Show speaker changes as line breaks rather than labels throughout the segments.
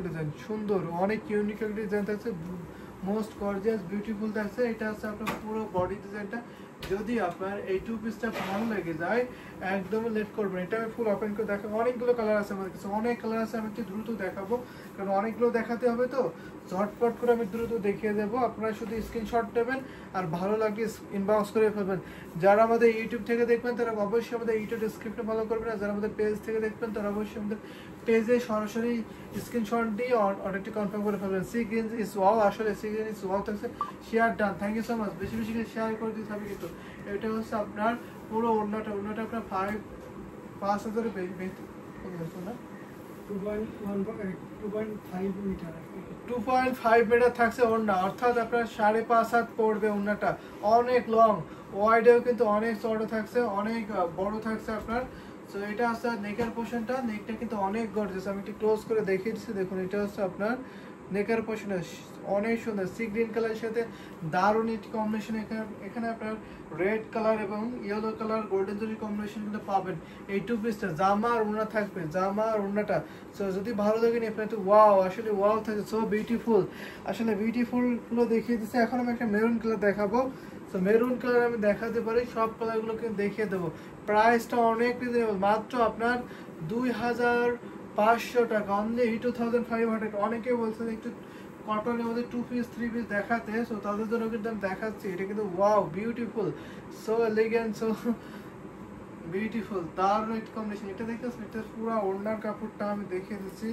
Design সুন্দর, অনেক unique একটা ডিজাইন থাকছে, মোস্ট গর্জিয়াস বিউটিফুল থাকছে। এটা হচ্ছে আপনার পুরো বডি ডিজাইনটা। যদি আপনার এই টু পিসটা ভালো লেগে যায় একদম লেট করবেন। এটা আমি ফুল ওপেন করে দেখাবো। অনেকগুলো কালার আছে আমাদের কাছে, অনেক কালার আছে। আমি একটু দ্রুত দেখাবো কারণ অনেকগুলো দেখাতে হবে, তো ঝটপট করে আমি দ্রুত দেখিয়ে দেবো। আপনারা শুধু স্ক্রিনশট নেবেন আর ভালো লাগে ইনবক্স করে ফেলবেন। যারা আমাদের ইউটিউব থেকে দেখবেন তারা অবশ্যই আমাদের ইউটিউব ডেসক্রিপশনে ফলো করবেন, আর যারা আমাদের পেজ থেকে দেখবেন তারা অবশ্যই আমাদের পেজে সরাসরি স্ক্রিনশট দিয়ে অর্ডারটি কনফার্ম করে ফেলবেন। সি গ্রিন ইজ ওয়াও, আসলে সি গ্রিন ইজ ওয়াও থাকছে। Share done, thank you so much. বেশি বেশি করে শেয়ার করে দিতে হবে কিন্তু। এটা হচ্ছে আপনার পুরো ওড়নাটা আপনার 5,000 না 2.5 মিটার থাকছে ওড়না, অর্থাৎ আপনার 5.5 হাত পড়বে ওড়নাটা। অনেক লং, ওয়াইডেও কিন্তু অনেক চড়া থাকছে, অনেক বড় থাকছে আপনার। তো এটা হচ্ছে নেকের পোর্শনটা, নেকটা কিন্তু অনেক গর্জিয়াস। আমি একটু ক্লোজ করে দেখিয়ে দিচ্ছি, দেখুন এটা হচ্ছে আপনার নেকের পোর্শনে অনেক সুন্দর সি গ্রিন কালারের সাথে দারুণ একটি কম্বিনেশন। এখানে আপনার রেড কালার এবং ইয়েলো কালার গোল্ডেন জরি কম্বিনেশন কিন্তু পাবেন। এই টু পিসটা জামা আর ওড়না থাকবে, জামা আর ওড়নাটা। সো যদি ভালো লাগে নি আপনার তো ওয়াও, আসলে ওয়াও থাকে, সো বিউটিফুল, আসলে বিউটিফুল গুলো দেখিয়ে দিচ্ছে। এখন আমি একটা মেরুন কালার দেখাবো। তো মেরুন কালার আমি দেখাতে পারি, সব কালারগুলোকে দেখিয়ে দেবো। প্রাইসটা অনেক রিজনেবল, মাত্র আপনার 2,500 টাকা, অনলি 2,500। অনেকে বলছেন একটু কটনের মধ্যে 2 পিস 3 পিস দেখাতে, সো তাদের জন্য কিন্তু আমি দেখাচ্ছি। এটা কিন্তু wow beautiful, so elegant, so beautiful, দারুণ একটা কম্বিনেশন। এটা দেখতেছেন, এটা পুরো ওড়নার কাপড়টা আমি দেখিয়ে দিচ্ছি।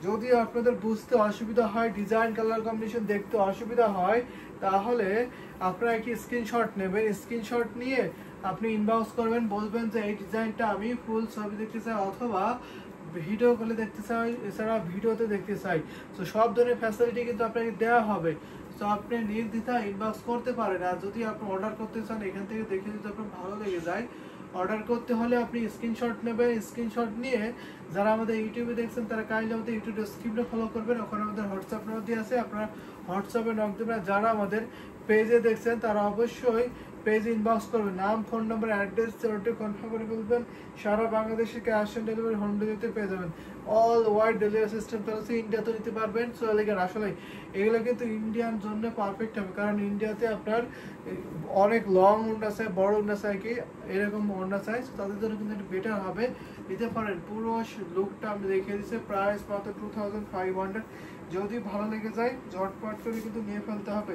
যদি আপনাদের বুঝতে অসুবিধা হয়, ডিজাইন কালার কম্বিনেশন দেখতে অসুবিধা হয়, তাহলে আপনারা কি স্ক্রিনশট নেবেন। স্ক্রিনশট নিয়ে আপনি ইনবক্স করবেন, বলবেন যে এই ডিজাইনটা আমি ফুল ছবি দেখতে চাই অথবা ভিডিও কলে দেখতে চাই, এছাড়া ভিডিওতে দেখতে চাই। তো সব ধরনের ফ্যাসিলিটি কিন্তু আপনাকে দেওয়া হবে। তো আপনি নির্দ্বিধায় ইনবক্স করতে পারেন। আর যদি আপনি অর্ডার করতে চান, এখান থেকে দেখে যদি আপনার ভালো লেগে যায়, অর্ডার করতে হলে আপনি স্ক্রিনশট নেবেন। স্ক্রিনশট নিয়ে যারা আমাদের ইউটিউবে দেখছেন তারা কাইন্ডলি আমাদের ইউটিউব ডেসক্রিপশনে ফলো করবেন, ওখানে আমাদের হোয়াটসঅ্যাপ নাম্বার দিয়ে আছে, আপনারা হোয়াটসঅ্যাপে নক দেবেন। যারা আমাদের পেজে দেখছেন তারা অবশ্যই পেজ ইনবক্স করবেন, নাম, ফোন নাম্বার, অ্যাড্রেস ওটা কনফার্ম করে ফেলবেন। সারা বাংলাদেশে ক্যাশ অন ডেলিভারি, হোম ডেলিভারিতে পেয়ে যাবেন। অল ওয়ার্ল্ড ডেলিভারি সিস্টেম তাহলে ইন্ডিয়াতে নিতে পারবেন। সো এলাকার আসলে এগুলো কিন্তু ইন্ডিয়ান জন্য পারফেক্ট হবে, কারণ ইন্ডিয়াতে আপনার অনেক লং ওড়না চাই, বড় ওড়না চাই, কি এরকম ওড়না চাই, তাদের জন্য কিন্তু একটু বেটার হবে, নিতে পারেন। পুরো লুকটা আমি দেখিয়ে দিচ্ছি। প্রাইস মাত্র 2,500। যদি ভালো লেগে যায় ঝটপট করে কিন্তু নিয়ে ফেলতে হবে।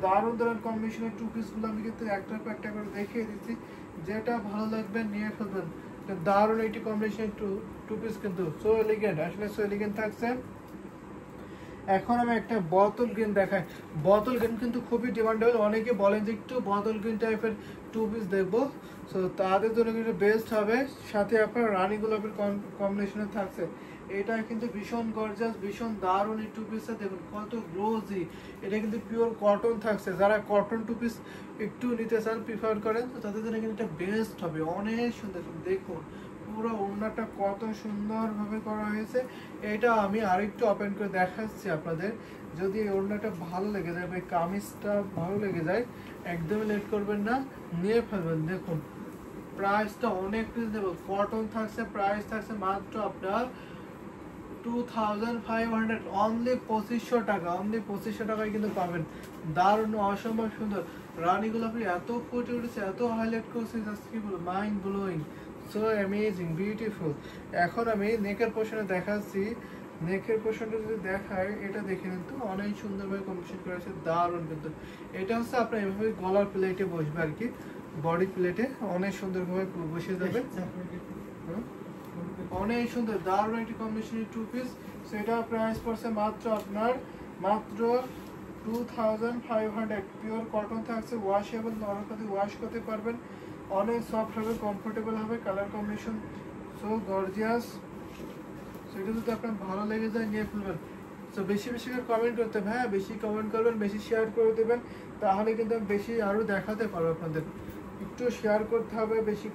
দারুণ দারুণ কম্বিনেশনের টু পিসগুলো আমি কিন্তু একটার পর একটা করে দেখিয়ে দিচ্ছি, যেটা ভালো লাগবে নিয়ে ফেলবেন। দারুণ একটি কম্বিনেশন টু পিস কিন্তু সো এলিগেন্ট, আসলে সো এলিগেন্ট থাকছে। এখন আমি একটা বোতল গ্রিন দেখাই। বোতল গ্রিন কিন্তু খুবই ডিমান্ডেবল, অনেকে বলেন যে একটু বোতল গ্রিন টাইপের টু পিস দেখবো, সো তাদের জন্য কিন্তু বেস্ট হবে। সাথে আপনার রানী গোলাপের কম্বিনেশনে থাকছে। এটা কিন্তু ভীষণ গর্জাস, ভীষণ দারুণ এই টু পিসটা, দেখুন কত গ্লোজি। এটা কিন্তু পিওর কটন থাকছে। যারা কটন টু পিস একটু নিতে চান, প্রিফার করেন, তো তাদের জন্য কিন্তু এটা বেস্ট হবে। অনেক সুন্দর, দেখুন পুরো ওড়নাটা কত সুন্দরভাবে করা হয়েছে। এটা আমি আরেকটু ওপেন করে দেখাচ্ছি আপনাদের। যদি এই ওড়নাটা ভালো লেগে যায় বা কামিজটা ভালো লেগে যায়, একদমই লেট করবেন না, নিয়ে ফেলবেন। দেখুন প্রাইসটা অনেক রিজনেবল, কটন থাকছে, প্রাইস থাকছে মাত্র আপনার 2,500, অনলি 2,500 টাকা, অনলি 2,500 টাকায় কিন্তু পাবেন। দারুণ, অসম্ভব সুন্দর। রানী গোলাপি এত ফুটে উঠেছে, এত হাইলাইট করছে, জাস্ট কি বলবো, mind blowing, so amazing, beautiful. এখন আমি নেকের পোর্শনে দেখাচ্ছি। নেকের পোর্শনটা যদি দেখায়, এটা দেখে কিন্তু অনেক সুন্দরভাবে কম্বিনেশন করেছে, দারুণ কিন্তু। এটা হচ্ছে আপনার এভাবে গলার প্লেটে বসবে আর কি, বডি প্লেটে অনেক সুন্দরভাবে বসে যাবে। অনেক সুন্দর, দারুণ একটি কম্বিনেশনের টু পিস। সেটা প্রাইস পড়ছে মাত্র আপনার 2,500। পিওর কটন থাকছে, ওয়াশেবল, নরমালি ওয়াশ করতে পারবেন, অনেক সফট হবে, কমফোর্টেবল হবে। Colour combination so gorgeous. সেটা যদি আপনার ভালো লেগে যায় নিয়ে ফেলবেন। সো বেশি বেশি করে কমেন্ট করতে হবে, হ্যাঁ বেশি কমেন্ট করবেন, বেশি শেয়ার করে দেবেন, তাহলে কিন্তু আমি বেশি আরও দেখাতে পারবো আপনাদের। একটু শেয়ার করতে হবে বেশি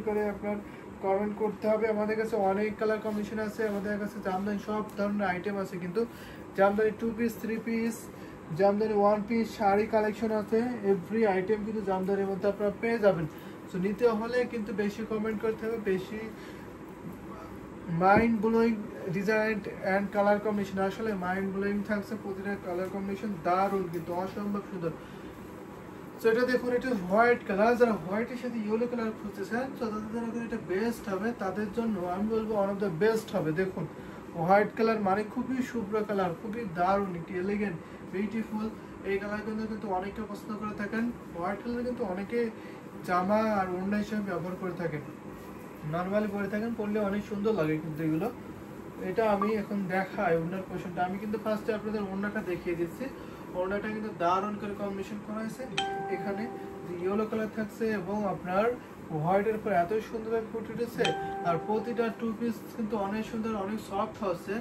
করে আপনার কমেন্ট করতে হবে। আমাদের কাছে অনেক কালার কম্বিনেশন আছে, আমাদের কাছে জামদানি সব ধরনের আইটেম আছে, কিন্তু Jamdani 2 piece 3 piece, Jamdani 1 piece sari collection আছে। এভরি আইটেম কিন্তু জামদানির মধ্যে আপনারা পেয়ে যাবেন। সো নিতে হলে কিন্তু বেশি কমেন্ট করতে হবে, বেশি mind blowing design and colour combination, আসলে মাইন্ড ব্লোয়িং থাকছে প্রতিটা কালার কম্বিনেশন, দারুণ কিন্তু অসম্ভব সুন্দর। সো এটা দেখুন, এটা হোয়াইট কালার, যারা হোয়াইটের সাথে ইয়েলো কালার খুঁজতেছেন তো তাদের জন্য এটা বেস্ট হবে, তাদের জন্য আমি বলবো ওয়ান অফ দ্য বেস্ট হবে। দেখুন হোয়াইট কালার মানে খুবই শুভ্র কালার, খুবই দারুণ, একটি এলিগেন্ট বিউটিফুল। এই কালার কিন্তু অনেকে পছন্দ করে থাকেন। হোয়াইট কালার কিন্তু অনেকে জামা আর ওড়না হিসেবে ব্যবহার করে থাকেন, নর্মালি পরে থাকেন, পরলে অনেক সুন্দর লাগে কিন্তু এগুলো। এটা আমি এখন দেখাই ওড়নার পোর্শনটা। আমি কিন্তু ফার্স্টে আপনাদের ওড়নাটা দেখিয়ে দিচ্ছি। ওড়নাটা কিন্তু দারুণ করে কম্বিনেশন করা হয়েছে, এখানে ইয়েলো কালার থাকছে এবং আপনার হোয়াইটের উপর এত সুন্দরভাবে ফুটে উঠেছে। আর প্রতিটা টু পিস কিন্তু অনেক সুন্দর, অনেক সফট হচ্ছে।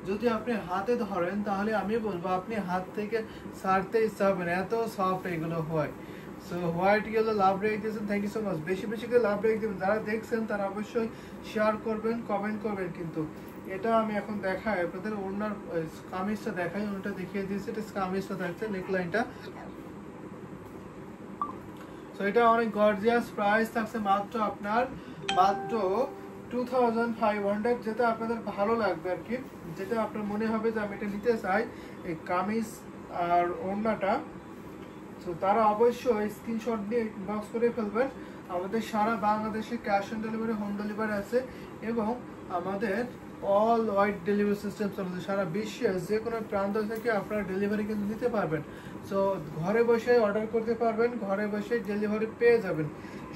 যদি আপনি হাতে ধরেন তাহলে আমি বলবো আপনি হাত থেকে ছাড়তে ইচ্ছা হবে না, এত সফট এগুলো হয়। সো হোয়াইট ইয়েলো লাভ রেখে দিয়েছেন, থ্যাংক ইউ সো মাচ। বেশি বেশি করে লাভ রেখে দেবেন, যারা দেখছেন তারা অবশ্যই শেয়ার করবেন, কমেন্ট করবেন। কিন্তু এটা আমি এখন দেখাই আপনাদের ওড়নার কামিজটা দেখাই, ওটা দেখিয়ে দিয়েছি। এটা কামিজটা থাকছে, নেকলাইনটা। সো এটা অনেক গর্জিয়াস, প্রাইস থাকছে মাত্র আপনার মাত্র 2500, যেটা আপনাদের ভালো লাগবে আর কি, যেটা আপনার মনে হবে যে আমি এটা নিতে চাই এই কামিজ আর ওড়নাটা। তো তারা অবশ্যই স্ক্রিনশট দিয়ে ইনবক্স করে ফেলবেন। আমাদের সারা বাংলাদেশে cash on delivery, home delivery আছে এবং আমাদের অল ওয়াইড ডেলিভারি সিস্টেম চলছে। সারা বিশ্বের যে কোনো প্রান্ত থেকে আপনারা ডেলিভারি কিন্তু নিতে পারবেন। সো ঘরে বসে অর্ডার করতে পারবেন, ঘরে বসে ডেলিভারি পেয়ে যাবেন।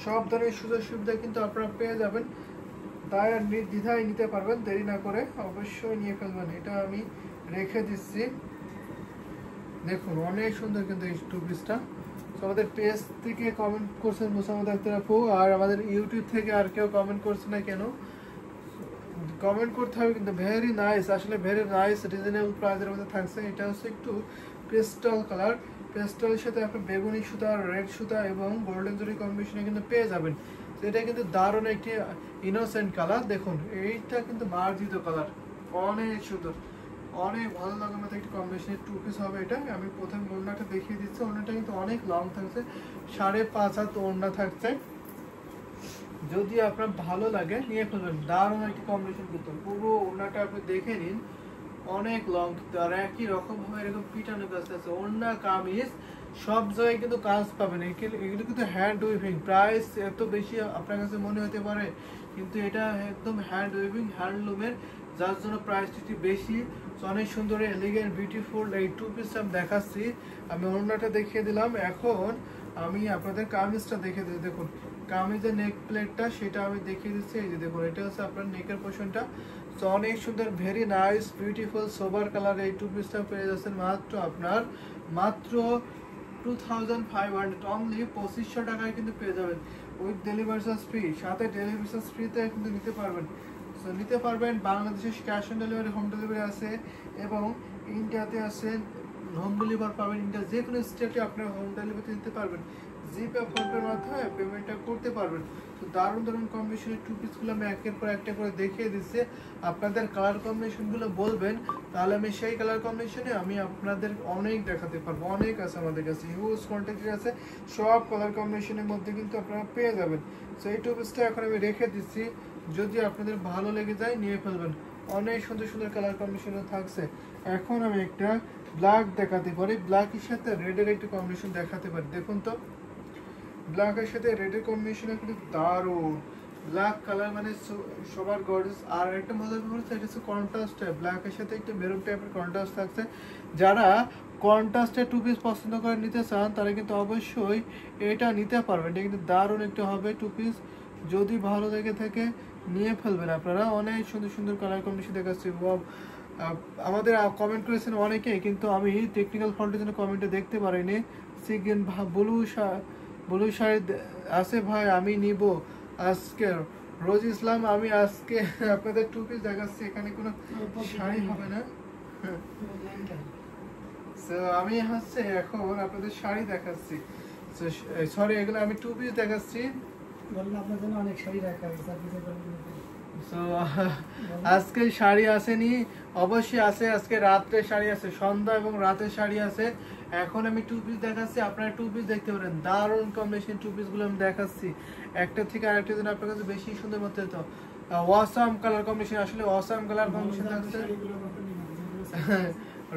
সব ধরনের সুযোগ সুবিধা কিন্তু আপনারা পেয়ে যাবেন, তাই আর নির্দ্বিধায় নিতে পারবেন, দেরি না করে অবশ্যই নিয়ে ফেলবেন। এটা আমি রেখে দিচ্ছি, দেখুন অনেক সুন্দর কিন্তু এই টু পিসটা। আমাদের পেজ থেকে কমেন্ট করছেন মুসাম্মদ আক্তার আপু, আর আমাদের ইউটিউব থেকে আর কেউ কমেন্ট করছে না কেন, কমেন্ট করতে হবে কিন্তু। ভেরি নাইস, আসলে ভেরি নাইস, রিজনেবল প্রাইসের মধ্যে থাকছে। এটা হচ্ছে একটু পেস্টাল কালার, পেস্টালের সাথে আপনি বেগুনি সুতা, রেড সুতা এবং গোল্ডেন জরি কম্বিনেশনে কিন্তু পেয়ে যাবেন। তো এটা কিন্তু দারুণ একটি ইনোসেন্ট কালার। দেখুন এইটা কিন্তু মার্জিত কালার, অনেক সুন্দর, অনেক ভালো লাগার মতো একটি কম্বিনেশনের টু পিস হবে এটা। আমি প্রথম ওড়নাটা দেখিয়ে দিচ্ছি, ওড়নাটা কিন্তু অনেক লং থাকছে, 5.5 হাত ওড়না থাকছে। যদি আপনার ভালো লাগে নিয়ে ফেলবেন, দারুণ একটি কম্বিনেশন কিন্তু। পুরো ওড়নাটা আপনি দেখে নিন, অনেক লং আর একই রকম ভাবে এরকম পিটানো কাজ আছে। ওড়না কামিজ সব জায়গায় কিন্তু কাজ পাবেন, এগুলো কিন্তু হ্যান্ড উইভিং। প্রাইস এত বেশি আপনার কাছে মনে হতে পারে, কিন্তু এটা একদম হ্যান্ড উইভিং, হ্যান্ডলুমের, যার জন্য প্রাইসটি একটু বেশি। অনেক সুন্দর এলিগেন্ট বিউটিফুল এই টু পিস আমি দেখাচ্ছি। আমি ওড়নাটা দেখিয়ে দিলাম, এখন আমি আপনাদের কামিজটা দেখিয়ে দিই। দেখুন কামিজের নেক প্লেটটা সেটা আমি দেখিয়ে দিচ্ছি। এই যে দেখুন, এটা হচ্ছে আপনার নেকের পোর্শনটা। তো অনেক সুন্দর, very nice, beautiful, sober colour এই টু পিসটা পেয়ে যাচ্ছেন মাত্র আপনার মাত্র 2500, অনলি 2500 টাকায় কিন্তু পেয়ে যাবেন উইথ ডেলিভারি চার্জ ফ্রি। সাথে ডেলিভারি চার্জ ফ্রিতে কিন্তু নিতে পারবেন। সো নিতে পারবেন, বাংলাদেশের cash on delivery, home delivery আছে এবং ইন্ডিয়াতে আছে হোম ডেলিভারি পাবেন। ইন্ডিয়া যে কোনো স্টেটে আপনার হোম ডেলিভারি নিতে পারবেন, জিপে ফোনপের মাধ্যমে পেমেন্টটা করতে পারবেন। তো দারুণ দারুণ কম্বিনেশনের টু পিসগুলো আমি একের পর একটা করে দেখিয়ে দিচ্ছি। আপনাদের কালার কম্বিনেশনগুলো বলবেন, তাহলে আমি সেই কালার কম্বিনেশনে আমি আপনাদের অনেক দেখাতে পারবো। অনেক আছে আমাদের কাছে, হিউজ কোয়ান্টিটি আছে, সব কালার কম্বিনেশনের মধ্যে কিন্তু আপনারা পেয়ে যাবেন। সো এই টু পিসটা এখন আমি রেখে দিচ্ছি, যদি আপনাদের ভালো লেগে যায় নিয়ে ফেলবেন। অনেক সুন্দর সুন্দর কালার কম্বিনেশন থাকছে। এখন আমি একটা ব্ল্যাক দেখাতে পারি, ব্ল্যাকের সাথে রেডের একটি কম্বিনেশন দেখাতে পারি। দেখুন তো ব্ল্যাকের সাথে রেডের কম্বিনেশন কিন্তু দারুণ। ব্ল্যাক কালার মানে সবার গর্জিয়াস। আর একটা মজার ব্যাপার হচ্ছে এটা হচ্ছে কন্ট্রাস্ট, ব্ল্যাকের সাথে একটু মেরুন টাইপের কন্ট্রাস্ট থাকছে। যারা কন্ট্রাস্টে টু পিস পছন্দ করে নিতে চান তারা কিন্তু অবশ্যই এটা নিতে পারবেন। এটা কিন্তু দারুণ একটু হবে টু পিস, যদি ভালো লেগে থাকে নিয়ে ফেলবেন আপনারা। অনেক সুন্দর সুন্দর কালার কম্বিনেশন দেখাচ্ছি। আমাদের কমেন্ট করেছেন অনেকেই, কিন্তু আমি টেকনিক্যাল ফল্টের জন্য কমেন্টে দেখতে পারিনি। সিগেন ব্লু শাড়ি আছে ভাই, আমি নিব আজকে। রোজ ইসলাম, আমি আজকে আপনাদের টু পিস দেখাচ্ছি, এখানে কোনো শাড়ি হবে না। আমি হচ্ছে এখন আপনাদের শাড়ি দেখাচ্ছি, সরি এগুলো আমি টু পিস দেখাচ্ছি।
আপনার জন্য অনেক শাড়ি রাখা হয়েছে।
আজকে শাড়ি আসেনি, অবশ্যই আছে। আজকে রাত্রে শাড়ি আছে, সন্ধ্যা এবং রাতের শাড়ি আছে। এখন আমি টু পিস দেখাচ্ছি, আপনারা টু পিস দেখতে পারেন। দারুণ কম্বিনেশন টু পিস গুলো আমি দেখাচ্ছি, একটা থেকে আরেকটা জন্য আপনার কাছে বেশি সুন্দর মতো হতো। অসাম কালার কম্বিনেশন, আসলে অসাম কালার কম্বিনেশন থাকছে।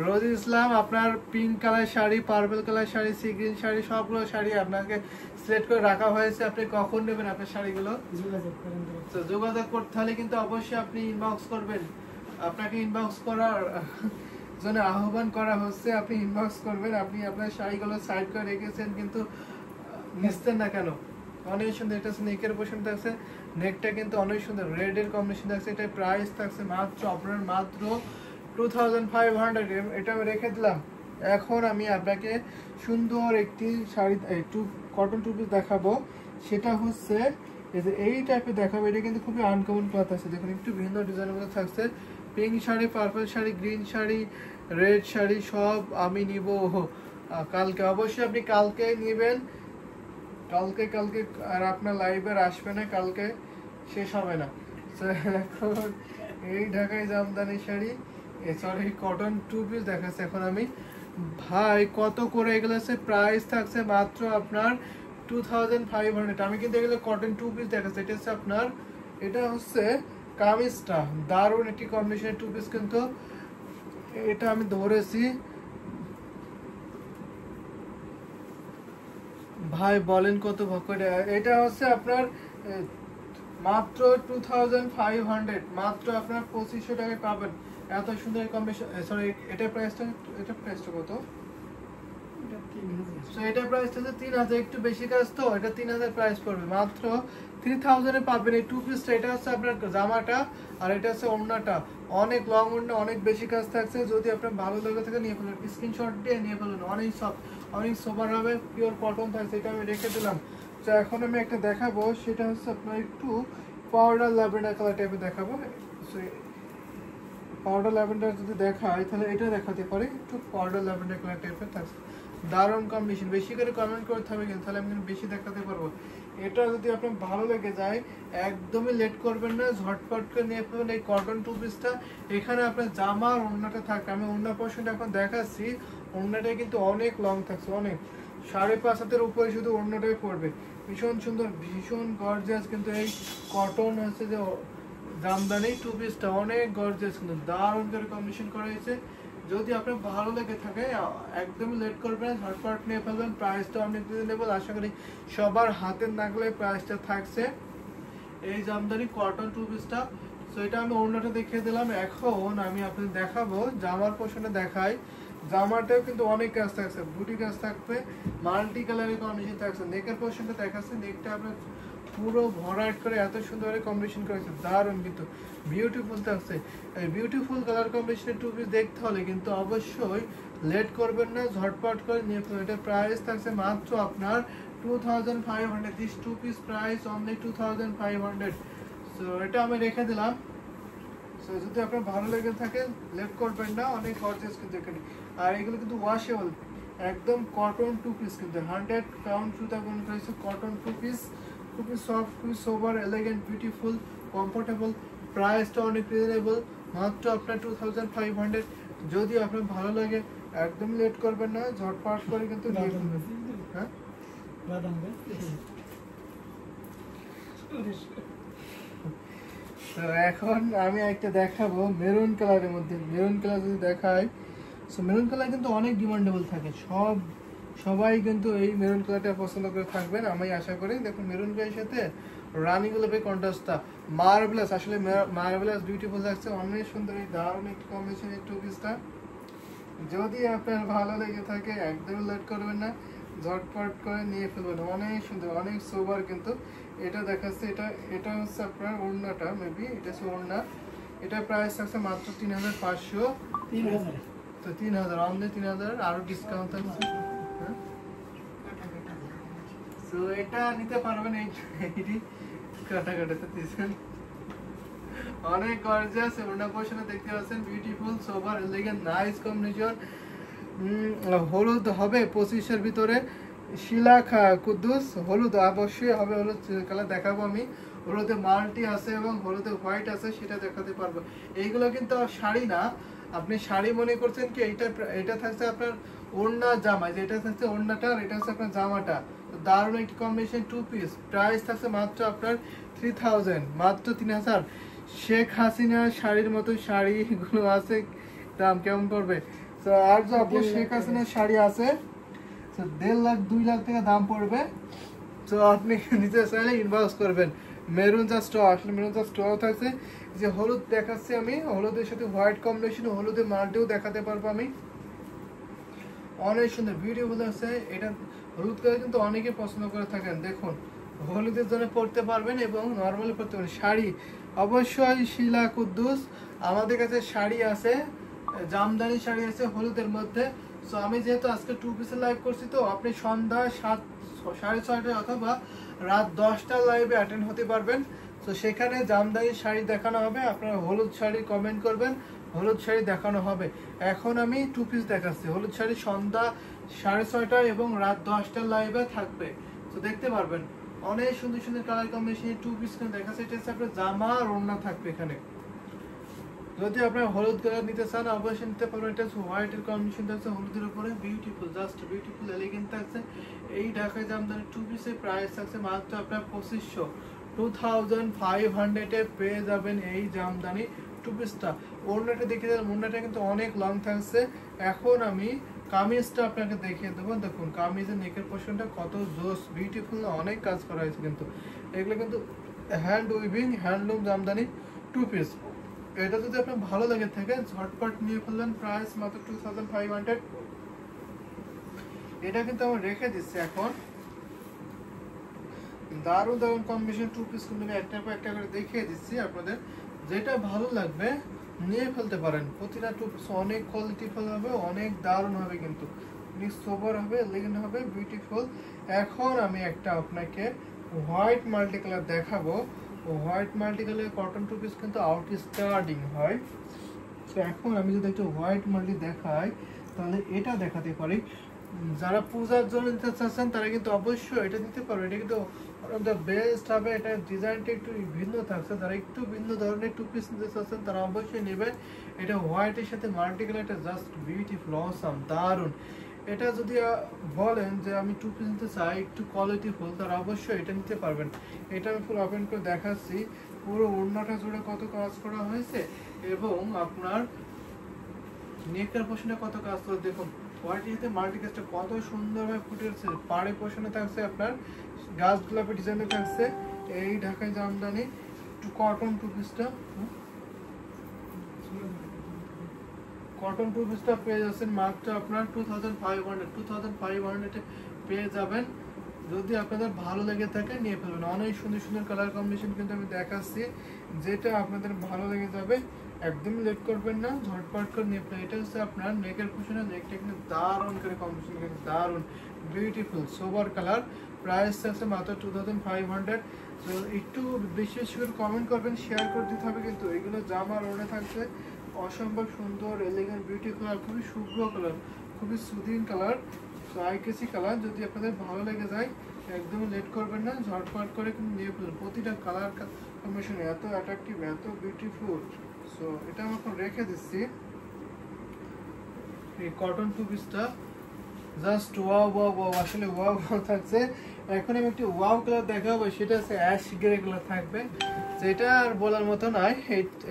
রোজ ইসলাম আপনার pink colour sari, purple colour sari, sea green sari, সবগুলো শাড়ি আপনাকে সিলেক্ট করে রাখা হয়েছে। আপনি কখন নেবেন আপনার শাড়িগুলো? তো যোগাযোগ করতে হলে কিন্তু অবশ্যই আপনি ইনবক্স করবেন। আপনাকে ইনবক্স করার জন্য আহ্বান করা হচ্ছে, আপনি ইনবক্স করবেন। আপনি আপনার শাড়িগুলো সাইড করে রেখেছেন কিন্তু মিশতেন না কেন? অনেক সুন্দর। এটা নেকের পোর্শন থাকছে, নেকটা কিন্তু অনেক সুন্দর রেড এর কম্বিনেশন থাকছে। এটা প্রাইস থাকছে মাত্র আপনার মাত্র 2500। এটা আমি রেখে দিলাম। এখন আমি আপনাকে সুন্দর একটি শাড়ি একটু কটন টু পিস দেখাবো। সেটা হচ্ছে এই টাইপের দেখাবো। এটা কিন্তু খুবই আনকমন ক্লথ আছে, দেখুন একটু ভিন্ন ডিজাইনের মধ্যে থাকছে। Pink sari, purple sari, green sari, red sari সব আমি নিব কালকে। অবশ্যই আপনি কালকে নেবেন, কালকে আর আপনার লাইভে আসবে না, কালকে শেষ হবে না। এখন এই ঢাকাই jamdani sari, sorry cotton two piece দেখাচ্ছে এখন আমি। ভাই কত করে এগুলো আছে? প্রাইস থাকছে মাত্র আপনার 2500। আমি কিন্তু এগুলো কটন টু পিস দেখাচ্ছে। এটা হচ্ছে আপনার, এটা হচ্ছে কামিজটা দারুণ একটি কম্বিনেশন টু পিস কিন্তু। এটা আমি ধরেছি ভাই, বলেন কত ভক্ত? এটা হচ্ছে আপনার মাত্র 2500, মাত্র আপনার 2500 টাকায় পাবেন। এত সুন্দর কম্বিনেশন। সরি এটা প্রাইসটা কত? এটা প্রাইসটা হচ্ছে 3000, একটু বেশি কাজ তো, এটা 3000 প্রাইস পড়বে। মাত্র 3000 এ পাবেন এই টু পিসটা। এটা হচ্ছে আপনার জামাটা আর এটা হচ্ছে ওড়নাটা। অনেক লং ওড়না, অনেক বেশি কাজ থাকছে। যদি আপনার ভালো লাগে থাকে নিয়ে ফেলুন, স্ক্রিনশট দিয়ে নিয়ে ফেলুন। অনেক সফট, অনেক সোবার হবে, পিওর কটন থাকছে। এটা আমি রেখে দিলাম। তো এখন আমি একটা দেখাবো, সেটা হচ্ছে আপনার একটু পাউডার ল্যাভেন্ডার কালার টাইপের দেখাবো। পাউডার ল্যাভেন্ডার যদি দেখায় তাহলে এটা দেখাতে পারে, একটু পাউডার ল্যাভেন্ডার কালার টাইপের থাকছে। দারুণ কম্বিনেশন। বেশি করে কমেন্ট করতে হবে কিন্তু, তাহলে আমি বেশি দেখাতে পারবো। এটা যদি আপনার ভালো লেগে যায় একদমই লেট করবেন না, ঝটপট করে নিয়ে ফেলবেন এই কটন টু পিসটা। এখানে আপনার জামা আর ওড়নাটা থাকে। আমি ওড়না পোর্শনটা এখন দেখাচ্ছি। ওড়নাটা কিন্তু অনেক লং থাকছে, অনেক 5.5 হাতের উপরে শুধু ওড়নাটাই পড়বে। ভীষণ সুন্দর, ভীষণ গর্জিয়াস কিন্তু এই কটন হচ্ছে যে জামদানি টু পিসটা, অনেক গর্জিয়াস কিন্তু দারুণ করে কম্বিনেশন করা হয়েছে। যদি আপনার ভালো লেগে থাকে একদমই লেট করবেন, ঝটপট নিয়ে ফেলবেন। প্রাইসটা অনেক রিজনেবল, আশা করি সবার হাতের নাগালে প্রাইসটা থাকছে এই জামদানি কটন টু পিসটা। সো এটা আমি ওড়নাটা দেখিয়ে দিলাম। এখন আমি আপনাদের দেখাবো জামার পোর্শনে দেখাই। জামাটাও কিন্তু অনেক কাজ থাকছে, বুটি কাজ থাকবে, মাল্টি কালারের কম্বিনেশন থাকছে। নেকের পোর্শনটা দেখাচ্ছে, নেকটা আপনার পুরো ভরাট করে এত সুন্দর কম্বিনেশন করেছে, দারুণ কিন্তু বিউটিফুল থাকছে। এই বিউটিফুল কালার কম্বিনেশনের টু পিস দেখতে হলে কিন্তু অবশ্যই লেট করবেন না, ঝটপট করে নিয়ে ফেলুন। এটা প্রাইস থাকছে মাত্র আপনার 2500। This two piece price only 2500। So এটা আমি রেখে দিলাম। সো যদি আপনার ভালো লেগে থাকে লেট করবেন না, অনেক গর্জিয়াস কিন্তু এখানে। আর এগুলো কিন্তু ওয়াশেবল, একদম কটন টু পিস কিন্তু 100 পাউন্ড সুতা গুণ করেছে কটন টু পিস। খুবই সফট, খুবই সোবার, এলিগেন্ট, বিউটিফুল, কমফোর্টেবল। প্রাইসটা অনেক রিজনেবল, মাত্র আপনার 2500। যদি আপনার ভালো লাগে একদম লেট করবেন না, ঝটপট করে কিন্তু নিয়ে ফেলবেন। হ্যাঁ তো এখন আমি একটা দেখাবো মেরুন কালারের মধ্যে। মেরুন কালার যদি দেখায়, সো মেরুন কালার কিন্তু অনেক ডিমান্ডেবল থাকে, সবাই কিন্তু এই মেরুন কালারটা পছন্দ করে থাকবেন আমি আশা করি। দেখুন মেরুন কালারের সাথে রানি গোলাপের কন্ট্রাস্টটা মার্ভেলাস, আসলে মার্ভেলাস বিউটিফুল লাগছে। অনেক সুন্দর এই দারুণ একটি কম্বিনেশন এই টু পিসটা। যদি আপনার ভালো লেগে থাকে একদমই লেট করবেন না, ঝটপট করে নিয়ে ফেলবেন। অনেক সুন্দর, অনেক সোবার কিন্তু। এটা দেখাচ্ছে, এটা হচ্ছে আপনার ওড়নাটা, মেবি এটা হচ্ছে ওড়না। এটার প্রাইস আছে মাত্র 3500। তো 3000, অনলি 3000, আরো ডিসকাউন্ট থাকছে। তো এটা নিতে পারবেন, এইটি কাটাকাটাতে দিয়েছেন। অনেক গর্জিয়াস ওড়না পোর্শনে দেখতে পাচ্ছেন, বিউটিফুল, সোবার, এলিগেন্ট, নাইস কম্বিনেশন। হলুদ হবে 25-এর ভিতরে। শিলা কুদ্দুস হলুদ অবশ্যই হবে, হলুদ কালার দেখাবো আমি। হলুদে মাল্টি আছে এবং হলুদে হোয়াইট আছে, সেটা দেখাতে পারবো। এইগুলো কিন্তু শাড়ি না, আপনি শাড়ি মনে করছেন কি? এটা থাকছে আপনার ওড়না জামা, যেটা থাকছে ওড়নাটা আর এটা হচ্ছে আপনার জামাটা। দারুণ একটি কম্বিনেশন 2 পিস, প্রাইস থাকছে মাত্র আপনার 3000, মাত্র 3000। শেখ হাসিনা শাড়ির মতো শাড়িগুলো আছে, দাম কেমন পড়বে? তো আর যে আপু শেখ হাসিনার শাড়ি আছে, তো 1.5 লাখ 2 লাখ টাকা দাম পড়বে। তো আপনি নিতে চাইলে ইনভেস্ট করবেন। মেরুন যা স্টক, আসলে মেরুন যা স্টক থাকছে, যে হলুদ দেখাচ্ছি আমি, হলুদের সাথে হোয়াইট কম্বিনেশন, হলুদের মাল্টিও দেখাতে পারবো আমি। অনেক সুন্দর বিউটিফুল আছে এটা। হলুদ কালার কিন্তু অনেকে পছন্দ করে থাকেন, দেখুন হলুদের জন্য পরতে পারবেন এবং নর্মালি পরতে পারবেন। শাড়ি অবশ্যই শিলা কুদ্দুস, আমাদের কাছে শাড়ি আছে, জামদানি শাড়ি আছে হলুদের মধ্যে। সো আমি যেহেতু আজকে 2 পিসের লাইভ করছি, তো আপনি সন্ধ্যা 7:30 অথবা রাত 10টার লাইভে অ্যাটেন্ড হতে পারবেন। তো সেখানে জামদানি শাড়ি দেখানো হবে, আপনারা হলুদ শাড়ি কমেন্ট করবেন, হলুদ শাড়ি দেখানো হবে। এখন আমি 2 পিস দেখাচ্ছি, হলুদ শাড়ি সন্ধ্যা 6:30 এবং রাত 10টার লাইভে থাকবে, তো দেখতে পারবেন। অনেক সুন্দর সুন্দর কালার কম্বিনেশন 2 পিস দেখাচ্ছে। এটা হচ্ছে আপনার জামা আর ওড়না থাকবে এখানে। যদি আপনার হলুদ কালার নিতে চান অবশ্যই নিতে পারবেন। এটা হচ্ছে হোয়াইটের কম্বিনেশন থাকছে হলুদের উপরে, বিউটিফুল, জাস্ট বিউটিফুল, এলিগেন্ট থাকছে। এই ঢাকায় জামদানি 2 পিসের প্রাইস থাকছে মাত্র আপনার 2500, 2500 পেয়ে যাবেন এই জামদানি 2 পিসটা। ওড়নাটা দেখে যান, ওড়নাটা কিন্তু অনেক লং থাকছে। এখন আমি কামিজটা আপনাকে দেখিয়ে দেবো। দেখুন কামিজের নেকের পোর্শনটা কত জোস, বিউটিফুল, অনেক কাজ করা হয়েছে কিন্তু। এগুলো কিন্তু hand weaving, handloom Jamdani 2 piece. এটা যদি আপনার ভালো লাগে থাকে ঝটপট নিয়ে ফেললেন, প্রাইস মাত্র 2500। এটা কিন্তু আমি রেখে দিচ্ছি এখন। দারুণ দারুণ কম্বিনেশন 2 পিস কিন্তু আমি একটার পর একটা করে দেখিয়ে দিচ্ছি আপনাদের। যেটা ভালো লাগবে নিয়ে ফেলতে পারেন। প্রতিটা 2 পিস অনেক কোয়ালিটিফুল হবে, অনেক দারুণ হবে কিন্তু, অনেক সোবার হবে, এলিগেন্ট হবে, বিউটিফুল। এখন আমি একটা আপনাকে হোয়াইট মাল্টি কালার দেখাবো। White multi colour cotton 2 piece কিন্তু আউটস্ট্যান্ডিং হয়। তো এখন আমি যদি একটা হোয়াইট মাল্টি দেখাই, তাহলে এটা দেখাতে পারি। যারা পূজার জন্য নিতে চাচ্ছেন তারা কিন্তু অবশ্যই এটা নিতে পারবে। এটা কিন্তু দ্য বেস্ট হবে। এটা ডিজাইনটা একটু ভিন্ন থাকছে, যারা একটু ভিন্ন ধরনের 2 পিস নিতে চাচ্ছেন তারা অবশ্যই নেবেন। এটা হোয়াইটের সাথে মাল্টি কালারটা জাস্ট বিউটিফুল, অসাম, দারুণ। এটা যদি বলেন যে আমি 2 পিস নিতে চাই একটু কোয়ালিটিফুল, তারা অবশ্যই এটা নিতে পারবেন। এটা আমি ফুল ওপেন করে দেখাচ্ছি, পুরো ওড়নাটা জুড়ে কত কাজ করা হয়েছে এবং আপনার নেকের পোর্শনে কত কাজ করে দেখুন। হোয়াইটিতে মাল্টি কাজটা কত সুন্দরভাবে ফুটে উঠছে। পাড়ে পোর্শনে থাকছে আপনার গাছ গোলাপের ডিজাইনে থাকছে এই ঢাকায় জামদানি কটন 2 পিসটা। কটন 2 পিসটা পেয়ে যাচ্ছেন মাত্র আপনার 2500 পেয়ে যাবেন। যদি আপনাদের ভালো লেগে থাকে নিয়ে ফেলবেন। অনেক সুন্দর সুন্দর কালার কম্বিনেশন কিন্তু আমি দেখাচ্ছি, যেটা আপনাদের ভালো লেগে যাবে একদম লেট করবেন না, ঝটপট করে নিয়ে ফেলেন। এটা হচ্ছে আপনার নেকের পোর্শনে, নেকটা কিন্তু দারুণ করে কম্বিনেশন, কিন্তু দারুণ বিউটিফুল সোবার কালার। প্রাইস আছে মাত্র 2500। তো একটু বেশি বেশি করে কমেন্ট করবেন, শেয়ার করে দিতে হবে কিন্তু। এগুলো জামার ওড়না থাকছে অসম্ভব সুন্দর, এলিগেন্ট, বিউটিফুল আর খুবই শুভ্র কালার, খুবই সুদিং কালার, আইকেসি কালার। যদি আপনাদের ভালো লেগে যায় একদম লেট করবেন না, ঝটপট করে কিন্তু নিয়ে ফেলুন। প্রতিটা কালার কম্বিনেশন এত অ্যাট্রাকটিভ, এত বিউটিফুল। সো এটা আমি এখন রেখে দিচ্ছি। এই কটন 2 পিসটা জাস্ট ওয়াও ওয়াও ওয়াও, আসলে ওয়াও ওয়াও থাকছে। এখন আমি একটি ওয়াও কালার দেখাবো, সেটা হচ্ছে অ্যাশ গ্রে কালার থাকবে, যেটা আর বলার মতো নয়।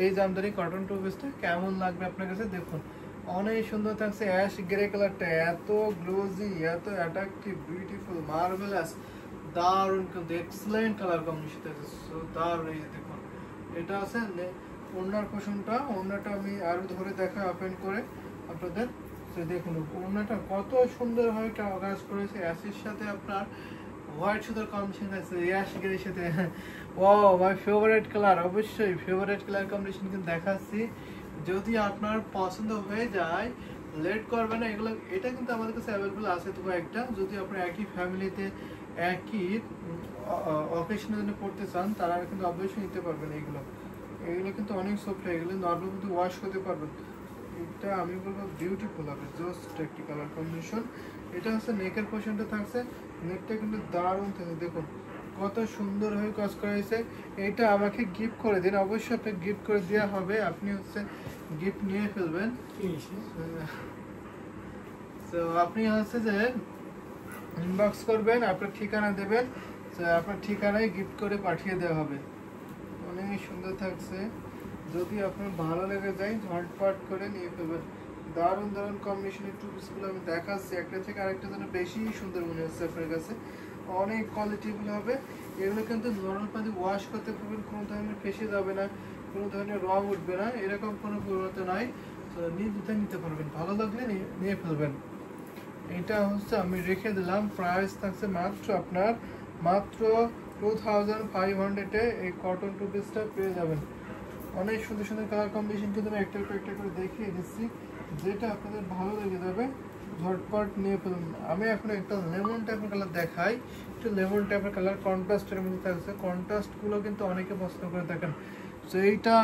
এই জামদানি কটন 2 পিসটা কেমন লাগবে আপনার কাছে দেখুন, অনেক সুন্দর থাকছে। অ্যাশ গ্রে কালারটা এত গ্লোজি, এত অ্যাট্রাকটিভ, বিউটিফুল, মার্ভেলাস, দারুণ কিন্তু এক্সেলেন্ট কালার কম্বিনেশন থাকছে। সো দারুণ, এই দেখুন এটা আছে ওড়নার পোর্শনটা। ওড়নাটা আমি আরো ধরে দেখা ওপেন করে আপনাদের। তো দেখুন ওড়নাটা কত সুন্দরভাবে কাজ করেছে, অ্যাশের সাথে আপনার হোয়াইট সুতার কম্বিনেশন আছে, অ্যাশ গ্রের সাথে। ওয়াও, মাই ফেভারিট কালার, অবশ্যই ফেভারিট কালার কম্বিনেশন কিন্তু দেখাচ্ছি। যদি আপনার পছন্দ হয়ে যায় লেট করবে না এগুলো। এটা কিন্তু আমাদের কাছে অ্যাভেলেবল আছে তো একটা। যদি আপনার একই ফ্যামিলিতে একই অকেশনের জন্য পড়তে চান তারা কিন্তু অবশ্যই নিতে পারবেন। এগুলো কিন্তু অনেক সফট, এগুলো নর্মাল কিন্তু ওয়াশ করতে পারবেন। এটা আমি বলবো বিউটিফুল হবে, জাস্ট একটি কালার কম্বিনেশন। এটা হচ্ছে নেকের পোর্শনটা থাকছে, নেকটা কিন্তু দারুণ থাকছে, দেখুন কত সুন্দর হয়ে কাজ করা হয়েছে। এটা আমাকে গিফট করে দিন, অবশ্যই আপনাকে গিফট করে দেওয়া হবে, আপনি হচ্ছে গিফট নিয়ে ফেলবেন। তো আপনি হচ্ছে যে ইনবক্স করবেন, আপনার ঠিকানা দেবেন, তো আপনার ঠিকানায় গিফট করে পাঠিয়ে দেওয়া হবে। অনেক সুন্দর থাকছে, যদি আপনার ভালো লেগে যায় ঝটপট করে নিয়ে ফেলবেন। দারুণ দারুণ কম্বিনেশনের টু পিসগুলো আমি দেখাচ্ছি, একটা থেকে আরেকটা যেন বেশি সুন্দর মনে হচ্ছে আপনার কাছে, অনেক কোয়ালিটিফুল হবে। এগুলো কিন্তু নরমাল পানি ওয়াশ করতে পারবেন, কোনো ধরনের ফেসে যাবে না, কোনো ধরনের রং উঠবে না, এরকম কোনো পরিবর্তন নাই। তো নির্দ্বিধায় নিতে পারবেন, ভালো লাগলে নিয়ে ফেলবেন। এটা হচ্ছে আমি রেখে দিলাম, প্রাইস থাকছে মাত্র আপনার মাত্র 2500-এ এই কটন টু পিসটা পেয়ে যাবেন। অনেক সুন্দর সুন্দর কালার কম্বিনেশন কিন্তু আমি একটার পর একটা করে দেখিয়ে দিচ্ছি, যেটা আপনাদের ভালো লেগে যাবে ঝটপট নিয়ে ফেলুন। আমি এখন একটা লেমন টাইপের কালার দেখাই, একটু লেমন টাইপের কালার কন্ট্রাস্টের মধ্যে থাকছে, কন্ট্রাস্টগুলো কিন্তু অনেকে পছন্দ করে থাকেন। তো এইটা